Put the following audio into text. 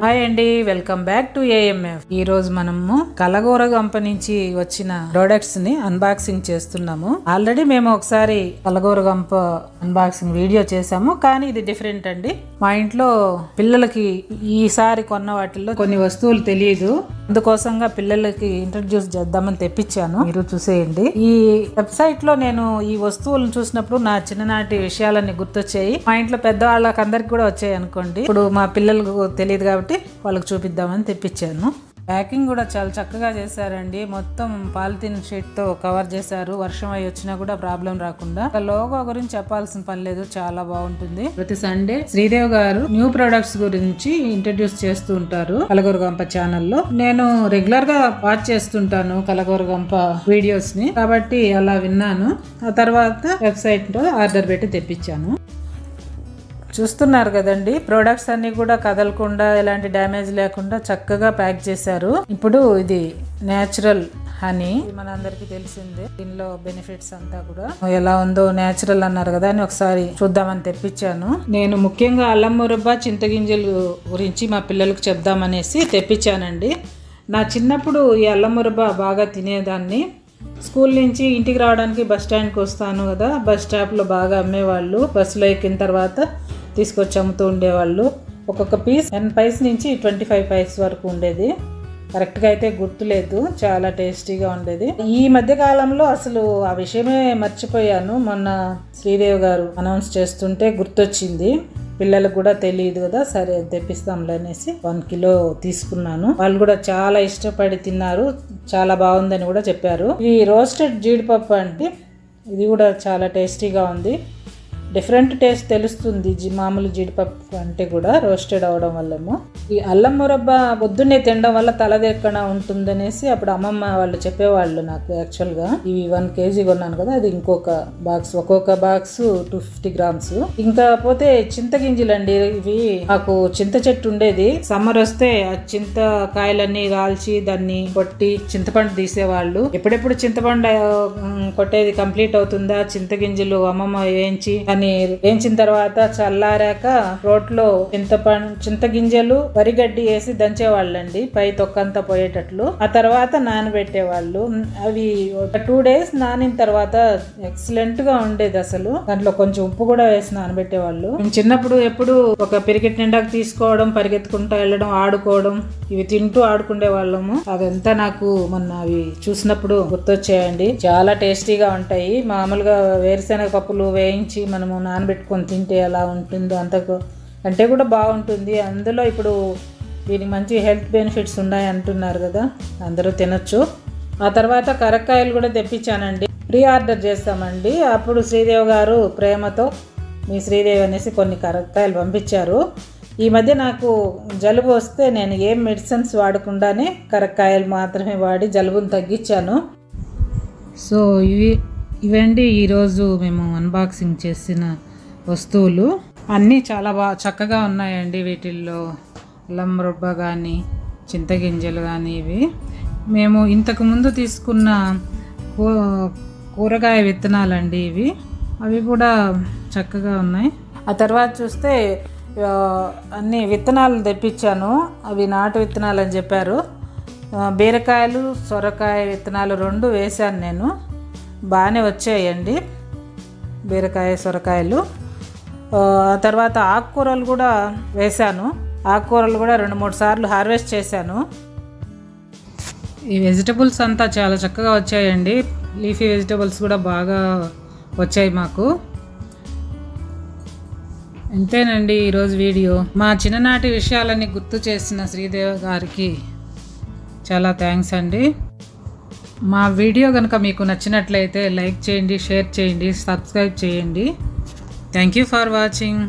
Hi అండి, welcome back to AMF. ఈ రోజు మనము కలగూరగంప నుంచి వచ్చిన ప్రొడక్ట్స్ ని అన్బాక్సింగ్ చేస్తున్నాము. ఆల్రెడీ మేము ఒకసారి కలగూరగంప అన్బాక్సింగ్ వీడియో చేసాము, కానీ ఇది డిఫరెంట్ అండి. మా ఇంట్లో పిల్లలకి ఈసారి కొన్న వాటిల్లో కొన్ని వస్తువులు తెలియదు, అందుకోసంగా పిల్లలకి ఇంట్రడ్యూస్ చేద్దామని తెప్పించాను. మీరు చూసేయండి. ఈ వెబ్సైట్ లో నేను ఈ వస్తువులను చూసినప్పుడు నా చిన్ననాటి విషయాలన్నీ గుర్తొచ్చాయి. మా ఇంట్లో పెద్దవాళ్ళకి అందరికి కూడా వచ్చాయి అనుకోండి. ఇప్పుడు మా పిల్లలకు తెలియదు కాబట్టి వాళ్ళకి చూపిద్దామని తెప్పించాను. ప్యాకింగ్ కూడా చాలా చక్కగా చేశారండి. మొత్తం పాలిథిన్ షీట్ తో కవర్ చేశారు. వర్షం అయి వచ్చినా కూడా ప్రాబ్లం రాకుండా. లోగో గురించి చెప్పాల్సిన పని లేదు, చాలా బాగుంటుంది. ప్రతి సండే శ్రీదేవి గారు న్యూ ప్రొడక్ట్స్ గురించి ఇంట్రడ్యూస్ చేస్తూ ఉంటారు కలగూరగంప ఛానల్లో. నేను రెగ్యులర్ గా వాచ్ చేస్తుంటాను కలగూరగంప వీడియోస్ ని, కాబట్టి అలా విన్నాను. ఆ తర్వాత వెబ్సైట్ లో ఆర్డర్ పెట్టి తెప్పించాను. చూస్తున్నారు కదండి, ప్రొడక్ట్స్ అన్ని కూడా కదలకుండా ఎలాంటి డ్యామేజ్ లేకుండా చక్కగా ప్యాక్ చేశారు. ఇప్పుడు ఇది నేచురల్ హనీ, మనందరికి తెలిసిందే. దీనిలో బెనిఫిట్స్ అంతా కూడా ఎలా ఉందో, నేచురల్ అన్నారు కదా అని ఒకసారి చూద్దామని తెప్పించాను. నేను ముఖ్యంగా అల్లం మురబ్బ, చింతగింజలు గురించి మా పిల్లలకు చెప్దామనేసి తెప్పించానండి. నా చిన్నప్పుడు ఈ అల్లం మురబ్బ బాగా తినేదాన్ని. స్కూల్ నుంచి ఇంటికి రావడానికి బస్ స్టాండ్కి వస్తాను కదా, బస్ స్టాప్లో బాగా అమ్మేవాళ్ళు. బస్సులో ఎక్కిన తర్వాత తీసుకొచ్చి అమ్ముతూ ఉండేవాళ్ళు. ఒక్కొక్క పీస్ 10 పైస్ నుంచి 25 పైస్ వరకు ఉండేది. కరెక్ట్గా అయితే గుర్తులేదు, చాలా టేస్టీగా ఉండేది. ఈ మధ్య కాలంలో అసలు ఆ విషయమే మర్చిపోయాను. మొన్న శ్రీదేవి గారు అనౌన్స్ చేస్తుంటే గుర్తొచ్చింది. పిల్లలకు కూడా తెలియదు కదా, సరే తెప్పిస్తాంలే అనేసి 1 కిలో తీసుకున్నాను. వాళ్ళు కూడా చాలా ఇష్టపడి తిన్నారు, చాలా బాగుందని కూడా చెప్పారు. ఈ రోస్టెడ్ జీడిపప్పు అంటే ఇది కూడా చాలా టేస్టీగా ఉంది. డిఫరెంట్ టేస్ట్ తెలుస్తుంది మామూలు జీడిపప్పు అంటే కూడా, రోస్టెడ్ అవడం వల్లేమో. ఈ అల్లం మురబ్బ పొద్దున్నే తినడం వల్ల తలదెక్కన ఉంటుందనేసి అప్పుడు అమ్మమ్మ వాళ్ళు చెప్పేవాళ్ళు నాకు. యాక్చువల్గా ఇవి 1 కేజీ కొన్నాను కదా, అది ఇంకొక బాక్స్, ఒక్కొక్క బాక్స్ 250 గ్రామ్స్. ఇంకా పోతే చింతగింజలు అండి. ఇవి మాకు చింత చెట్టు ఉండేది. సమ్మర్ వస్తే ఆ చింతకాయలన్నీ కాల్చి దాన్ని కొట్టి చింతపండు తీసేవాళ్ళు. ఎప్పుడెప్పుడు చింతపండు కొట్టేది కంప్లీట్ అవుతుందా, చింతగింజలు అమ్మమ్మ వేయించి వేయించిన తర్వాత చల్లారాక రోట్లో చింతగింజలు వరిగడ్డి వేసి దంచేవాళ్ళండి, పై తొక్కంతా పోయేటట్లు. ఆ తర్వాత నానబెట్టేవాళ్ళు. అవి ఒక 2 days నానిన తర్వాత ఎక్సలెంట్ గా ఉండేది. అసలు దాంట్లో కొంచెం ఉప్పు కూడా వేసి నానబెట్టేవాళ్ళు. చిన్నప్పుడు ఎప్పుడు ఒక పిరికెట్ నిండాకు తీసుకోవడం, పరిగెత్తుకుంటూ వెళ్ళడం, ఆడుకోవడం, ఇవి తింటూ ఆడుకునే వాళ్ళము. అదంతా నాకు మొన్న అవి చూసినప్పుడు గుర్తొచ్చాయండి. చాలా టేస్టీగా ఉంటాయి. మామూలుగా వేరుశెనగ పప్పులు వేయించి మనము నానబెట్టుకొని తింటే ఎలా ఉంటుందో అంటే కూడా బాగుంటుంది. అందులో ఇప్పుడు దీనికి మంచి హెల్త్ బెనిఫిట్స్ ఉన్నాయి అంటున్నారు కదా, అందరూ తినొచ్చు. ఆ తర్వాత కరక్కాయలు కూడా తెప్పించానండి. ప్రీ ఆర్డర్ చేస్తామండి. అప్పుడు శ్రీదేవి గారు ప్రేమతో మీ శ్రీదేవి అనేసి కొన్ని కరక్కాయలు పంపించారు. ఈ మధ్య నాకు జలుబు వస్తే నేను ఏం మెడిసిన్స్ వాడకుండానే కరక్కాయలు మాత్రమే వాడి జలుబును తగ్గించాను. సో ఇవండి ఈరోజు మేము అన్బాక్సింగ్ చేసిన వస్తువులు. అన్నీ చాలా చక్కగా ఉన్నాయండి. వీటిల్లో అల్లం మురబ్బ కానీ, చింతగింజలు కానీ, ఇవి మేము ఇంతకుముందు తీసుకున్న కూరగాయ విత్తనాలండి ఇవి. అవి కూడా చక్కగా ఉన్నాయి. ఆ తర్వాత చూస్తే అన్ని విత్తనాలు తెప్పించాను. అవి నాటు విత్తనాలు అని చెప్పారు. బీరకాయలు, సొరకాయ విత్తనాలు 2 వేశాను నేను. బాగానే వచ్చాయండి బీరకాయ, సొరకాయలు. ఆ తర్వాత ఆకుకూరలు కూడా వేశాను. ఆకుకూరలు కూడా 2-3 సార్లు హార్వెస్ట్ చేశాను. ఈ వెజిటబుల్స్ అంతా చాలా చక్కగా వచ్చాయండి. లీఫీ వెజిటబుల్స్ కూడా బాగా వచ్చాయి మాకు. అంతేనండి ఈరోజు వీడియో. మా చిన్ననాటి విషయాలన్నీ గుర్తు చేసిన శ్రీదేవి గారికి చాలా థ్యాంక్స్ అండి. మా వీడియో కనుక మీకు నచ్చినట్లయితే లైక్ చేయండి, షేర్ చేయండి, సబ్స్క్రైబ్ చేయండి. Thank you for watching.